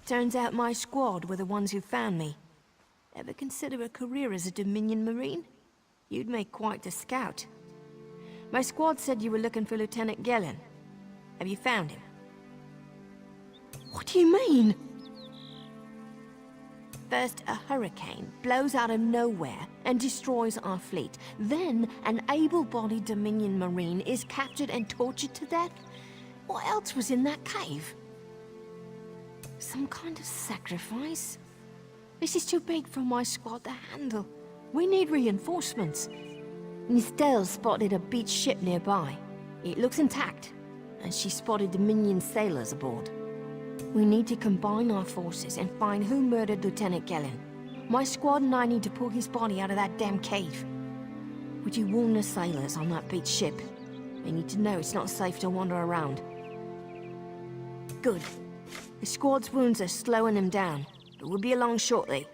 Turns out my squad were the ones who found me. Ever consider a career as a Dominion Marine? You'd make quite a scout. My squad said you were looking for Lieutenant Gellin. Have you found him? What do you mean? First, a hurricane blows out of nowhere and destroys our fleet. Then, an able-bodied Dominion Marine is captured and tortured to death? What else was in that cave? Some kind of sacrifice? This is too big for my squad to handle. We need reinforcements. Nistel spotted a beached ship nearby. It looks intact, and she spotted Dominion sailors aboard. We need to combine our forces and find who murdered Lieutenant Gellin. My squad and I need to pull his body out of that damn cave. Would you warn the sailors on that beached ship? They need to know it's not safe to wander around. Good. The squad's wounds are slowing him down, but we'll be along shortly.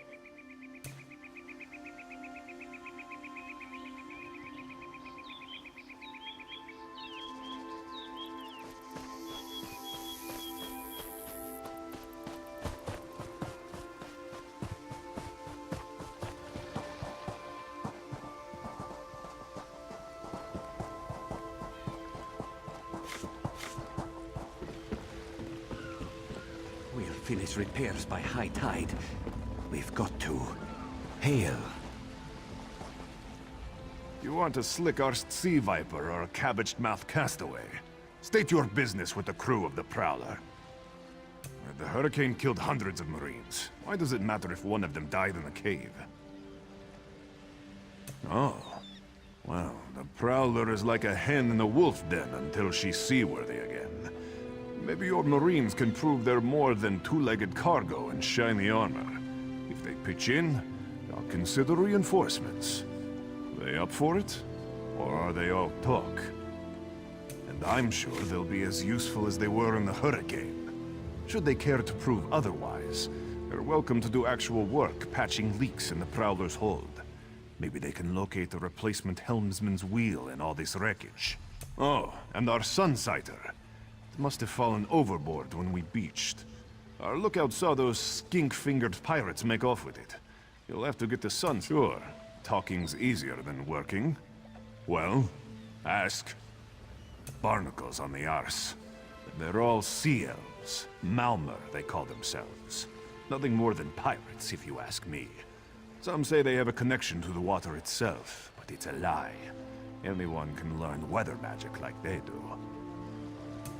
Finish repairs by high tide. We've got to. Hail. You want a slick-arsed sea viper or a cabbage-mouthed castaway? State your business with the crew of the Prowler. The hurricane killed hundreds of Marines. Why does it matter if one of them died in the cave? Oh. Well, the Prowler is like a hen in a wolf den until she's seaworthy again. Maybe your Marines can prove they're more than two-legged cargo and shiny armor. If they pitch in, I'll consider reinforcements. They up for it? Or are they all talk? And I'm sure they'll be as useful as they were in the hurricane. Should they care to prove otherwise, they're welcome to do actual work patching leaks in the Prowler's hold. Maybe they can locate a replacement helmsman's wheel in all this wreckage. Oh, and our Sunsighter. Must have fallen overboard when we beached. Our lookout saw those skink-fingered pirates make off with it. You'll have to get the sun. Sure, talking's easier than working. Well, ask. Barnacles on the arse. They're all sea elves. Malmer, they call themselves. Nothing more than pirates, if you ask me. Some say they have a connection to the water itself, but it's a lie. Anyone can learn weather magic like they do.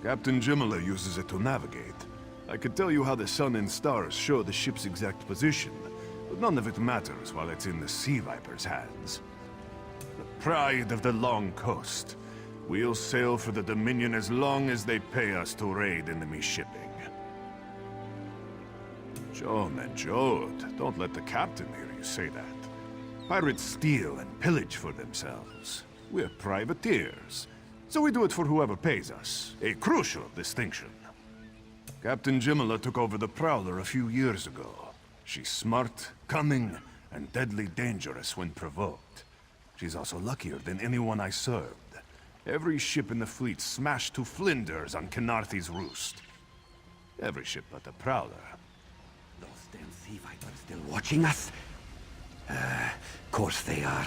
Captain Jimala uses it to navigate. I could tell you how the sun and stars show the ship's exact position, but none of it matters while it's in the Sea Viper's hands. The pride of the long coast. We'll sail for the Dominion as long as they pay us to raid enemy shipping. Joan and Jode, don't let the captain hear you say that. Pirates steal and pillage for themselves. We're privateers. So we do it for whoever pays us. A crucial distinction. Captain Jimala took over the Prowler a few years ago. She's smart, cunning, and deadly dangerous when provoked. She's also luckier than anyone I served. Every ship in the fleet smashed to flinders on Kynarthi's roost. Every ship but the Prowler. Those damn sea vipers still watching us? Course they are.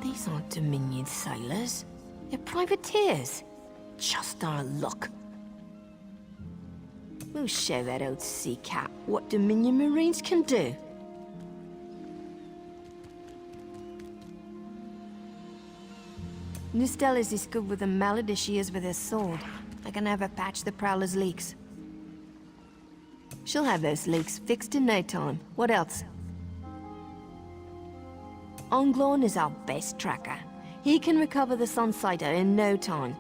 These aren't Dominion sailors. They're privateers. Just our luck. We'll show that old sea cat what Dominion Marines can do. Nistel is as good with a mallet as she is with her sword. I can have her patch the Prowler's leaks. She'll have those leaks fixed in no time. What else? Onglorn is our best tracker. He can recover the Sunsighter in no time.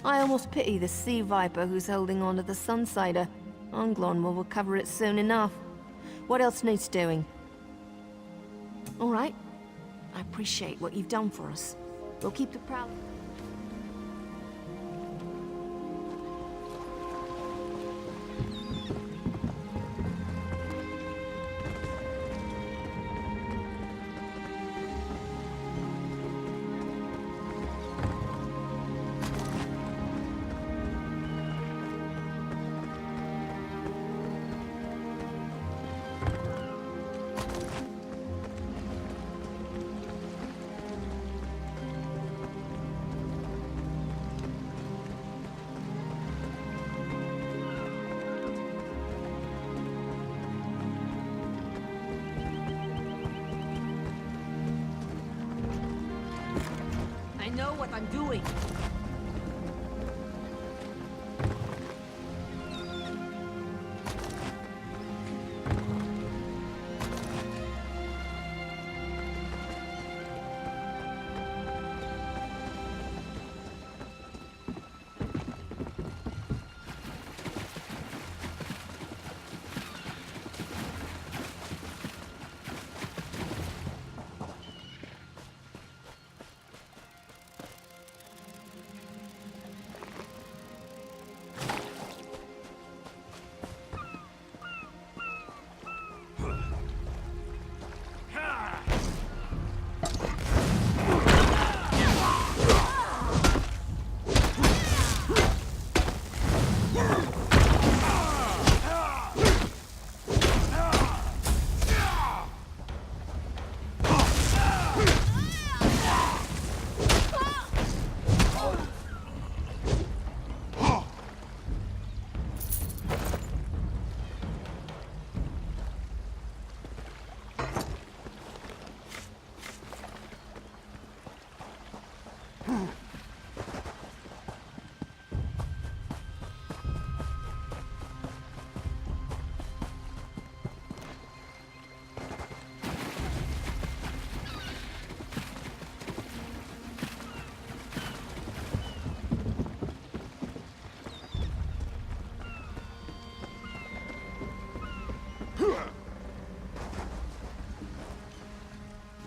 I almost pity the Sea Viper who's holding on to the Sunsighter. Onglorn will recover it soon enough. What else needs doing? All right. I appreciate what you've done for us. We'll keep the Prowler. know what I'm doing.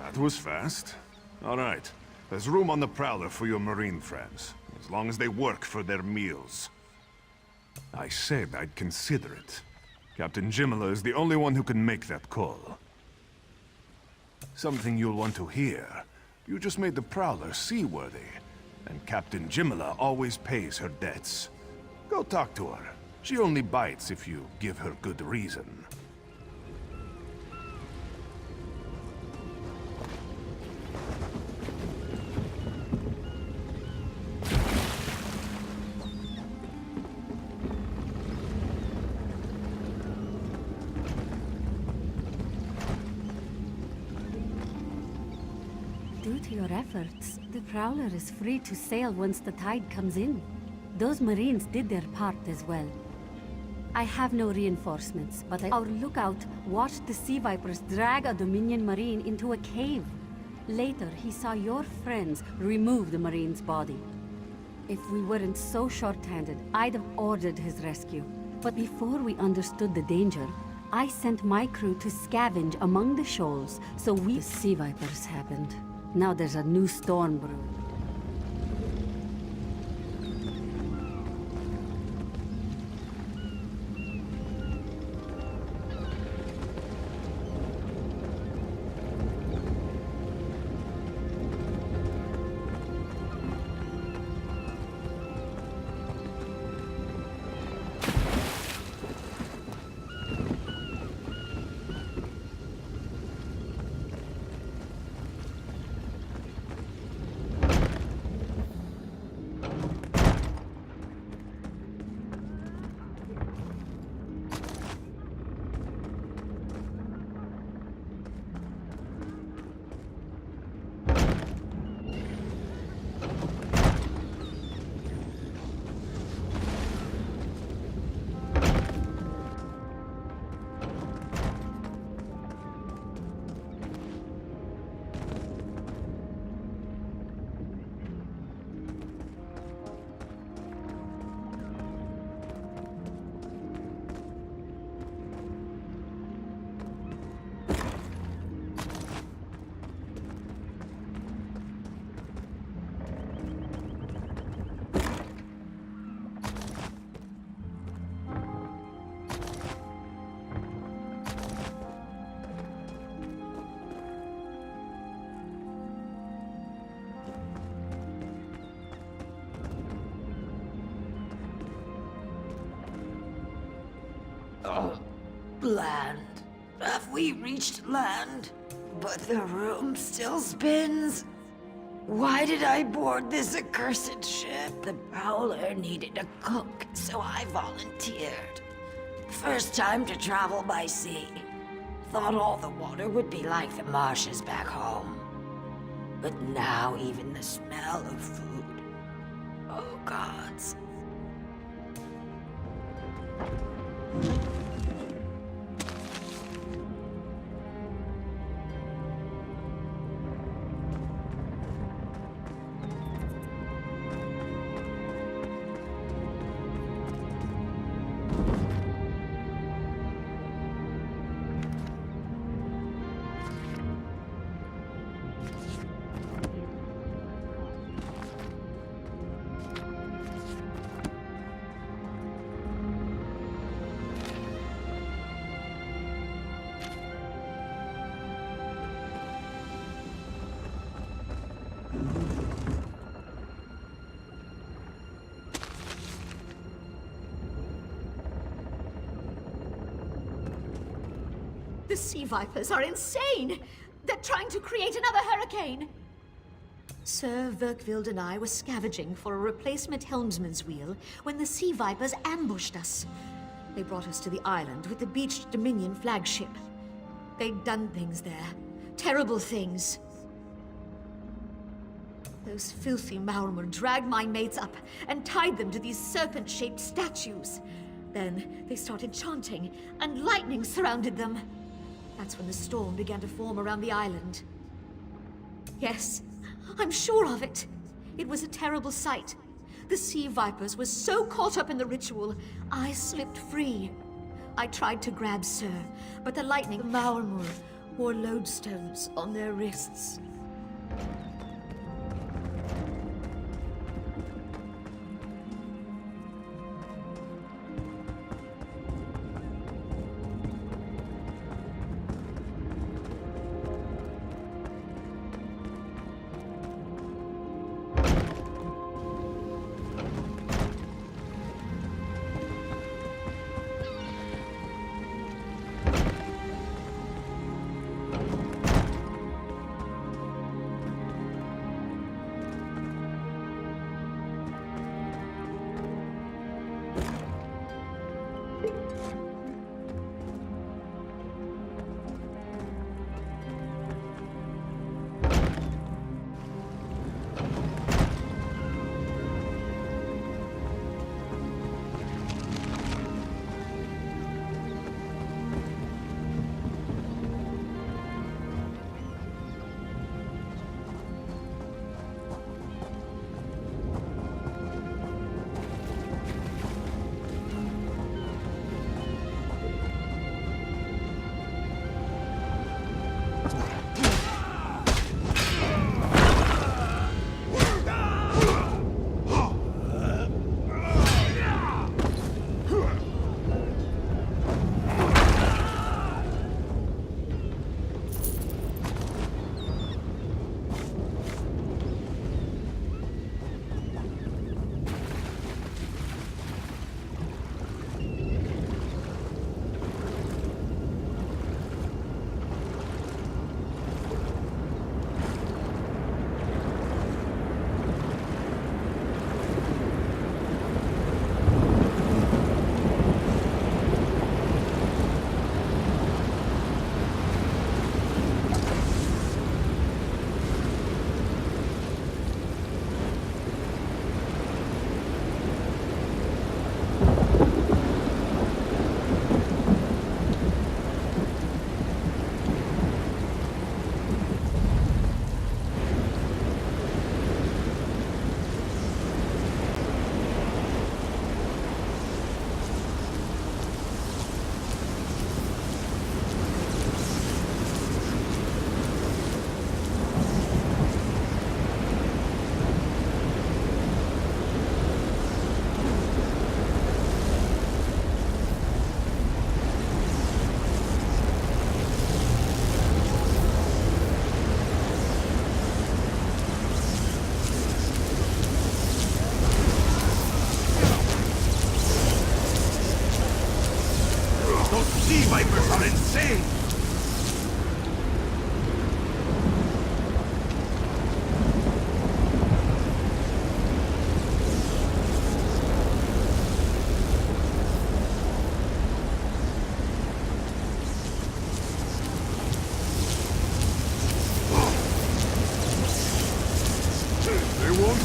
That was fast. All right. There's room on the Prowler for your Marine friends, as long as they work for their meals. I said I'd consider it. Captain Jimala is the only one who can make that call. Something you'll want to hear. You just made the Prowler seaworthy, and Captain Jimala always pays her debts. Go talk to her. She only bites if you give her good reason. Due to your efforts, the Prowler is free to sail once the tide comes in. Those Marines did their part as well. I have no reinforcements, but our lookout watched the Sea Vipers drag a Dominion Marine into a cave. Later, he saw your friends remove the Marine's body. If we weren't so short-handed, I'd have ordered his rescue. But before we understood the danger, I sent my crew to scavenge among the shoals, so the Sea Vipers happened. Now there's a new storm brewing. Land. Have we reached land? But the room still spins. Why did I board this accursed ship? The Prowler needed a cook, so I volunteered. First time to travel by sea. Thought all the water would be like the marshes back home. But now even the smell of food. Oh, gods. The sea vipers are insane! They're trying to create another hurricane! Sir Verkvild and I were scavenging for a replacement helmsman's wheel when the sea vipers ambushed us. They brought us to the island with the beached Dominion flagship. They'd done things there. Terrible things. Those filthy Maormer dragged my mates up and tied them to these serpent-shaped statues. Then they started chanting, and lightning surrounded them. That's when the storm began to form around the island. Yes, I'm sure of it. It was a terrible sight. The sea vipers were so caught up in the ritual, I slipped free. I tried to grab Sir, but the lightning Maormer wore lodestones on their wrists.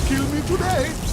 kill me today!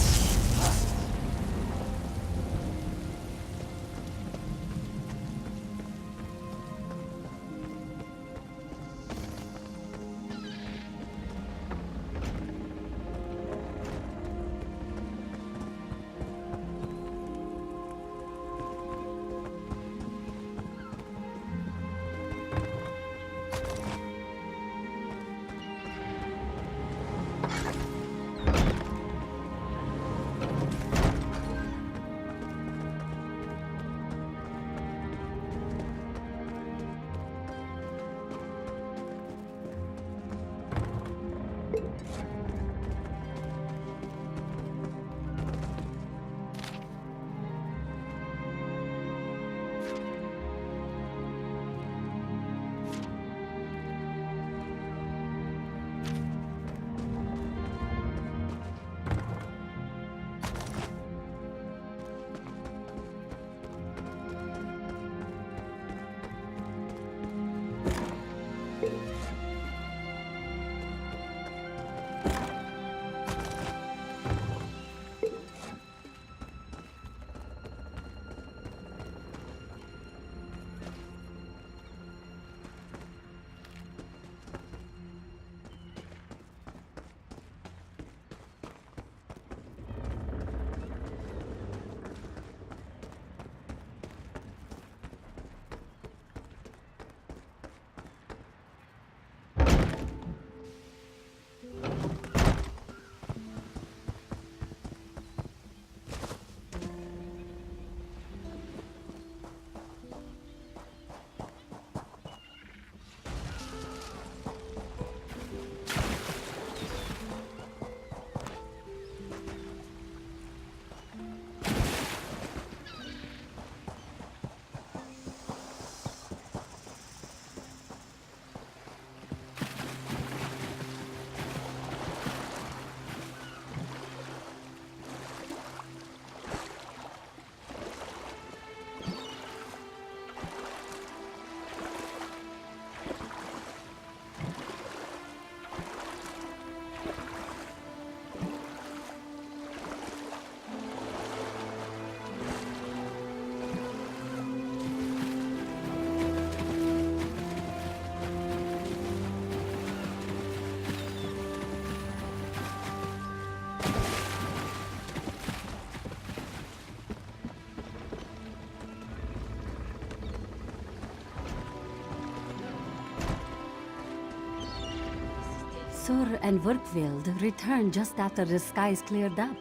Sur and Werkwild returned just after the skies cleared up.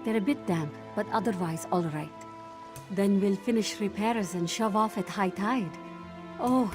They're a bit damp, but otherwise all right. Then we'll finish repairs and shove off at high tide. Oh,